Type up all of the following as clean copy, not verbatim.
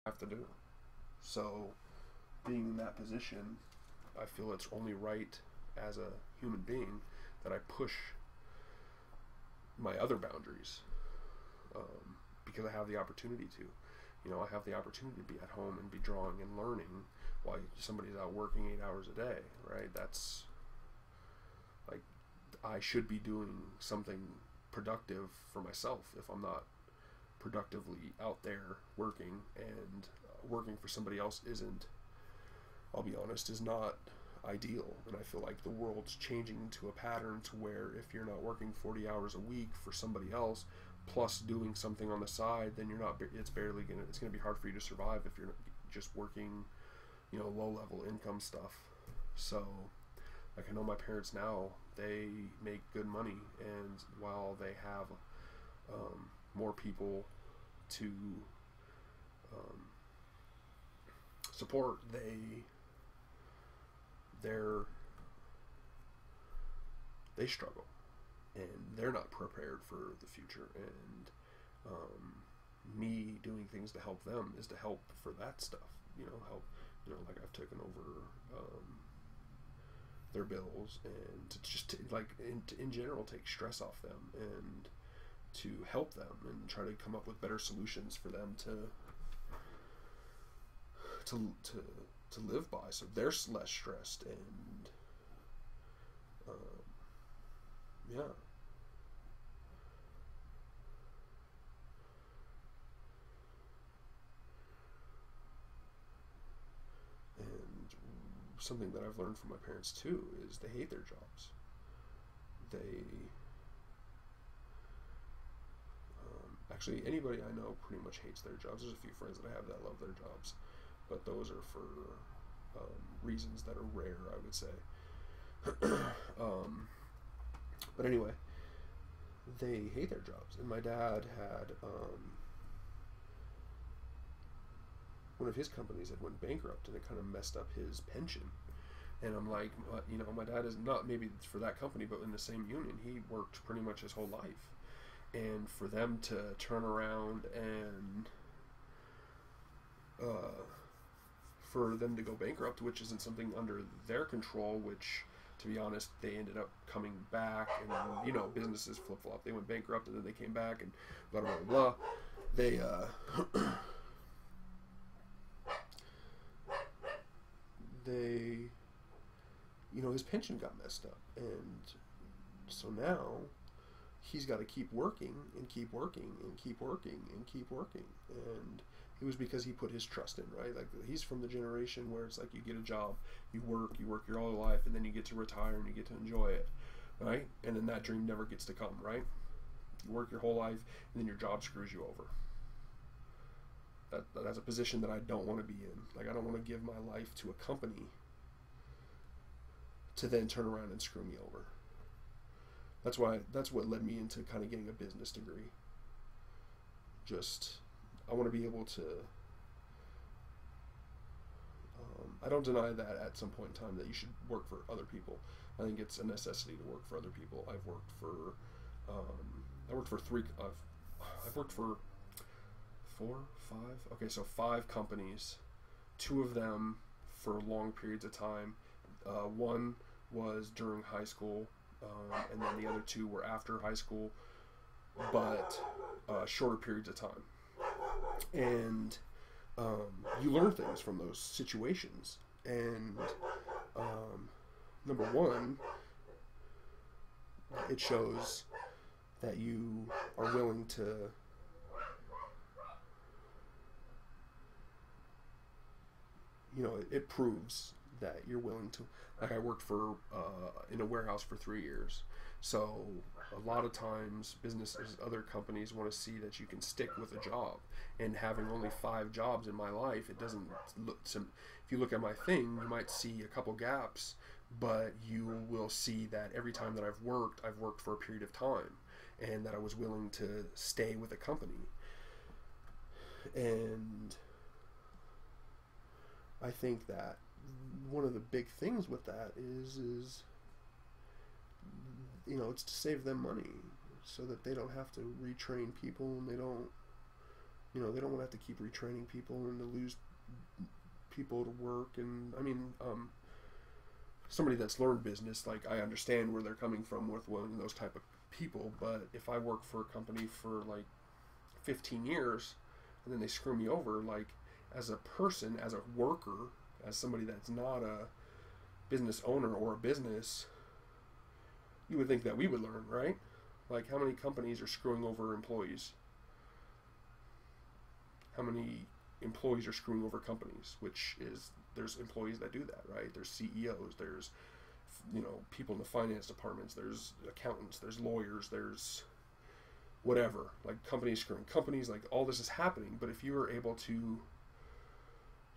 have to do. So, being in that position, I feel it's only right as a human being that I push my other boundaries, because I have the opportunity to. I have the opportunity to be at home and be drawing and learning while somebody's out working 8 hours a day, right? That's like, I should be doing something productive for myself if I'm not productively out there working, and working for somebody else isn't, I'll be honest, is not ideal. And I feel like the world's changing to a pattern to where if you're not working 40 hours a week for somebody else plus doing something on the side, then you're not, it's going to be hard for you to survive if you're just working, low level income stuff. So, like, I know my parents now, they make good money, and while they have more people to um, support, they're they struggle, and they're not prepared for the future. And me doing things to help them is to help for that stuff. Help. Like, I've taken over their bills, and to just like in general take stress off them, and to help them and try to come up with better solutions for them to live by, so they're less stressed. And yeah. And something that I've learned from my parents too is they hate their jobs. They actually, anybody I know pretty much hates their jobs. There's a few friends that I have that love their jobs, but those are for reasons that are rare, I would say. But anyway, they hate their jobs. And my dad had one of his companies that went bankrupt, and it kind of messed up his pension. And I'm like, my dad is not maybe for that company, but in the same union, he worked pretty much his whole life. And for them to turn around and for them to go bankrupt, which isn't something under their control, which, to be honest, they ended up coming back, and businesses flip-flop. They went bankrupt, and then they came back, and blah, blah, blah, blah. They, they, his pension got messed up, and so now he's got to keep working and keep working and keep working and keep working. And it was because he put his trust in, right? Like, he's from the generation where it's like, you get a job, you work your whole life, and then you get to retire and you get to enjoy it, right? And then that dream never gets to come, right? You work your whole life, and then your job screws you over. That's a position that I don't want to be in. Like, I don't want to give my life to a company to then turn around and screw me over. That's what led me into kind of getting a business degree. I want to be able to. I don't deny that at some point in time that you should work for other people. I think it's a necessity to work for other people. I've worked for. I worked for three. I've worked for 4, 5. Okay, so 5 companies. 2 of them for long periods of time. One was during high school. And then the other 2 were after high school, but shorter periods of time. And you learn things from those situations. And number one, it shows that you are willing to it proves that you're willing to. Like, I worked for in a warehouse for 3 years, so a lot of times businesses, other companies, want to see that you can stick with a job. And having only 5 jobs in my life, it doesn't look. If you look at my thing, you might see a couple gaps, but you will see that every time that I've worked for a period of time, and that I was willing to stay with a company. And I think that one of the big things with that is it's to save them money, so that they don't have to retrain people, and they don't You know, they don't want to have to keep retraining people and to lose people to work. And I mean, somebody that's learned business, like, I understand where they're coming from with one of those type of people. But if I work for a company for like 15 years and then they screw me over, like, as a person, as a worker, as somebody that's not a business owner or a business, you would think that we would learn, right? Like, how many companies are screwing over employees? How many employees are screwing over companies? Which is, there's employees that do that, right? There's CEOs, there's, you know, people in the finance departments, there's accountants, there's lawyers, there's whatever. Like, companies screwing companies, like, all this is happening. But if you are able to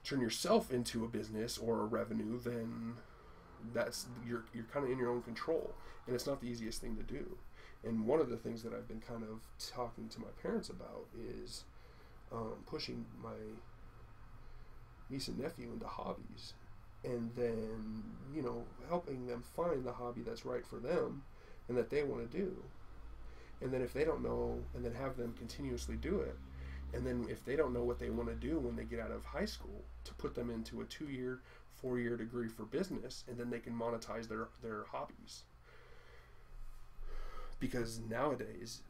turn yourself into a business or a revenue, then that's, you're kind of in your own control. And it's not the easiest thing to do. And one of the things that I've been kind of talking to my parents about is pushing my niece and nephew into hobbies, and then, you know, helping them find the hobby that's right for them and that they want to do. And then if they don't know, and then have them continuously do it. And then if they don't know what they want to do when they get out of high school, to put them into a 2-year, 4-year degree for business, and then they can monetize their hobbies. Because nowadays,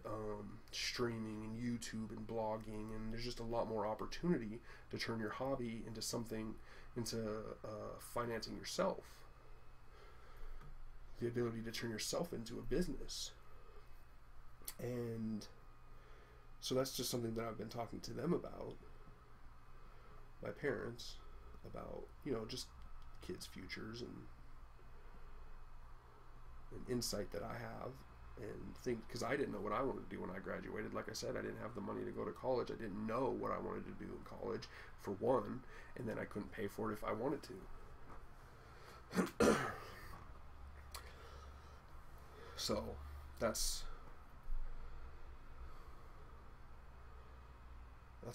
streaming and YouTube and blogging, and there's just a lot more opportunity to turn your hobby into something, into financing yourself. The ability to turn yourself into a business. And so that's just something that I've been talking to them about, my parents, about, you know, just kids' futures and insight that I have. And think, because I didn't know what I wanted to do when I graduated. Like I said, I didn't have the money to go to college. I didn't know what I wanted to do in college, for one, and then I couldn't pay for it if I wanted to. So that's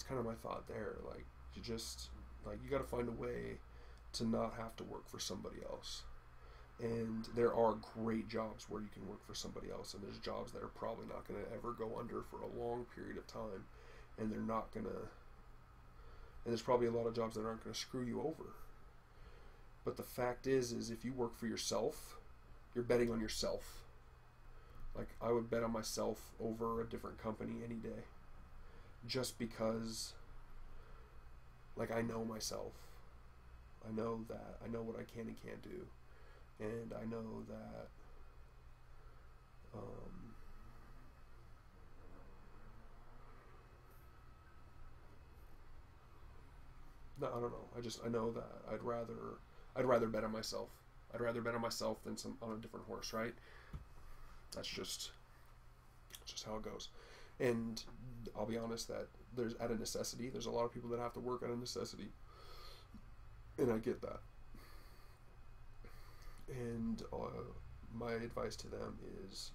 kind of my thought there. Like, you just, like, you got to find a way to not have to work for somebody else. And there are great jobs where you can work for somebody else, and there's jobs that are probably not going to ever go under for a long period of time, and they're not going to, and there's probably a lot of jobs that aren't going to screw you over. But the fact is if you work for yourself, you're betting on yourself. Like, I would bet on myself over a different company any day, just because, like, I know myself. I know that, I know what I can and can't do. And I know that no, I don't know. I know that I'd rather bet on myself. I'd rather bet on myself than on a different horse, right? That's just how it goes. And I'll be honest that there's a necessity. There's a lot of people that have to work out of necessity, and I get that. And my advice to them is,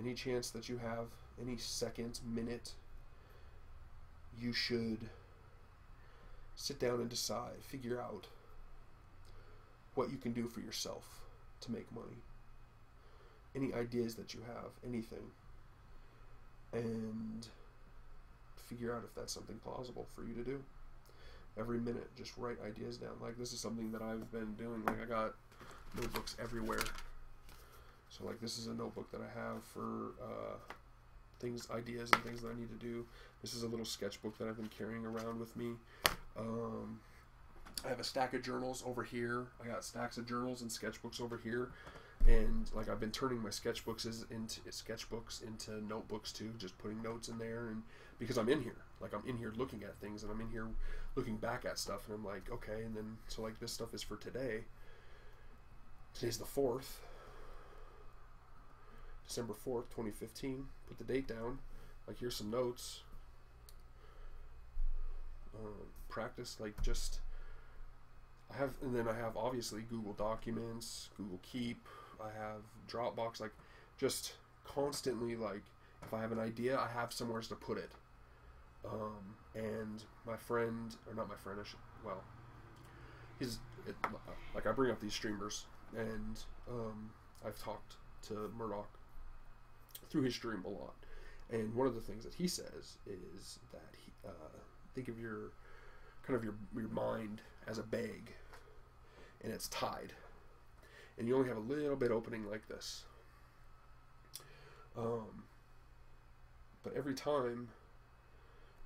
any chance that you have, any second, minute, you should sit down and decide, figure out what you can do for yourself to make money. Any ideas that you have, anything. And figure out if that's something plausible for you to do. Every minute, just write ideas down. Like, this is something that I've been doing. Like, I got notebooks everywhere. So, like, this is a notebook that I have for things, ideas and things that I need to do. This is a little sketchbook that I've been carrying around with me. I have a stack of journals over here. I got stacks of journals and sketchbooks over here. And, like, I've been turning my sketchbooks into notebooks too, just putting notes in there. And because I'm in here, like, I'm in here looking at things, and I'm in here looking back at stuff, and I'm like, okay. And then, so, like, this stuff is for today. Today's the 4th, December 4th, 2015. Put the date down. Like, here's some notes. Practice, like, just, and then I have obviously Google Documents, Google Keep, I have Dropbox, like, just constantly, like, if I have an idea, I have somewhere to put it. And my friend, or not my friend, like, I bring up these streamers, and I've talked to Murdoch through his stream a lot. And one of the things that he says is that think of your your mind as a bag, and it's tied, and you only have a little bit opening like this. But every time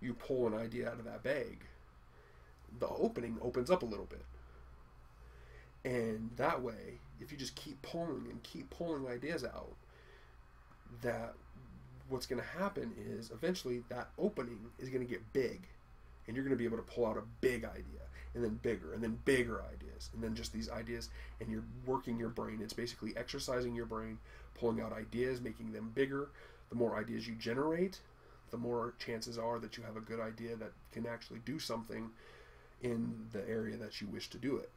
you pull an idea out of that bag, the opening opens up a little bit. And that way, if you just keep pulling ideas out, that what's going to happen is eventually that opening is going to get big, and you're going to be able to pull out a big idea, and then bigger ideas, and then just these ideas, and you're working your brain. It's basically exercising your brain, pulling out ideas, making them bigger. The more ideas you generate, the more chances are that you have a good idea that can actually do something in the area that you wish to do it.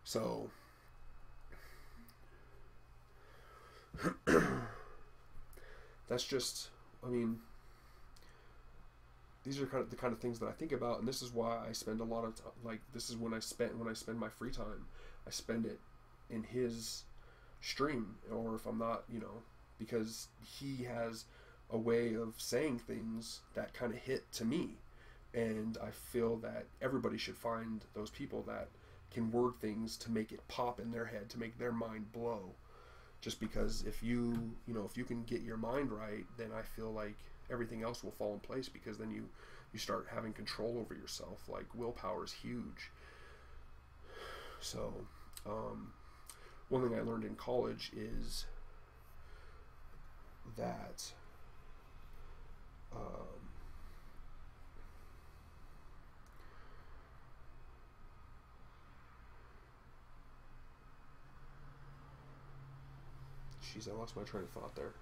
So that's just, I mean, these are the kind of things that I think about, and this is why I spend a lot of time, like, this is when I spend my free time, I spend it in his stream, or if I'm not, because he has a way of saying things that kind of hit to me, and I feel that everybody should find those people that can word things to make it pop in their head, to make their mind blow. Just because if you can get your mind right, then I feel like everything else will fall in place, because then you start having control over yourself. Like, willpower is huge. So one thing I learned in college is that jeez, I lost my train of thought there.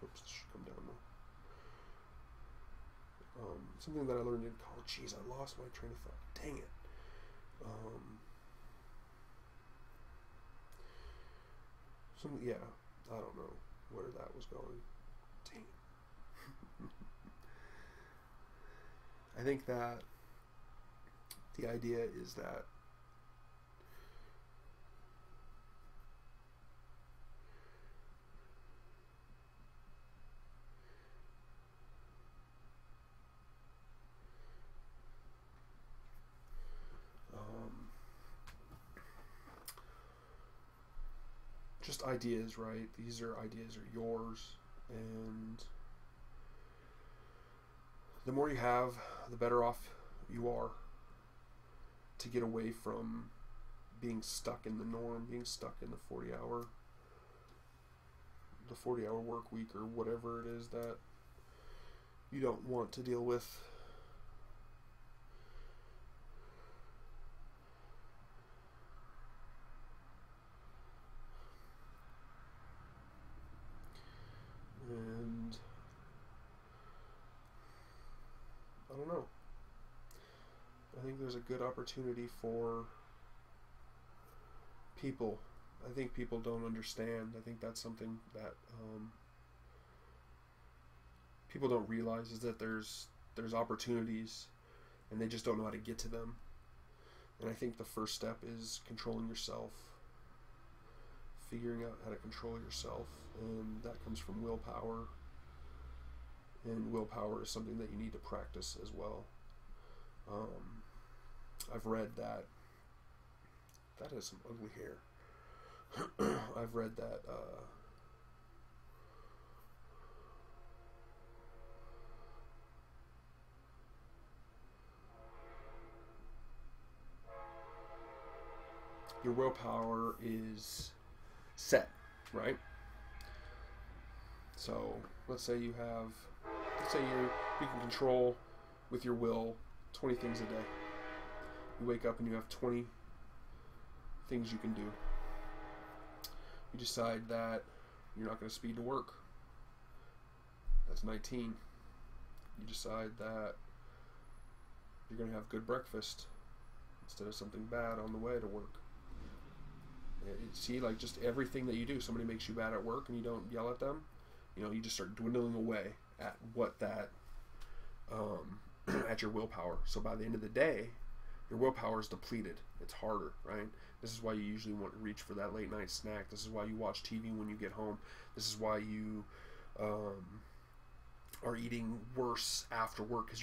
Oops, this should come down now. Something that I learned in college. Jeez, I lost my train of thought. Dang it. Yeah, I don't know where that was going. Dang it. I think that the idea is that just ideas, right? These ideas are yours, and the more you have, the better off you are to get away from being stuck in the norm, being stuck in the 40-hour work week, or whatever it is that you don't want to deal with. And I don't know. I think there's a good opportunity for people. I think people don't understand. I think that's something that people don't realize, is that there's opportunities, and they just don't know how to get to them. And I think the first step is controlling yourself, figuring out how to control yourself, and that comes from willpower. And willpower is something that you need to practice as well. I've read that is some ugly hair. I've read that your willpower is set, right? So let's say you can control with your will 20 things a day. You wake up and you have 20 things you can do. You decide that you're not going to speed to work. That's 19. You decide that you're going to have good breakfast instead of something bad on the way to work. See, like, just everything that you do. Somebody makes you bad at work and you don't yell at them. You just start dwindling away at what that at your willpower. So by the end of the day, your willpower is depleted. It's harder, right? This is why you usually want to reach for that late night snack. This is why you watch TV when you get home. This is why you are eating worse after work because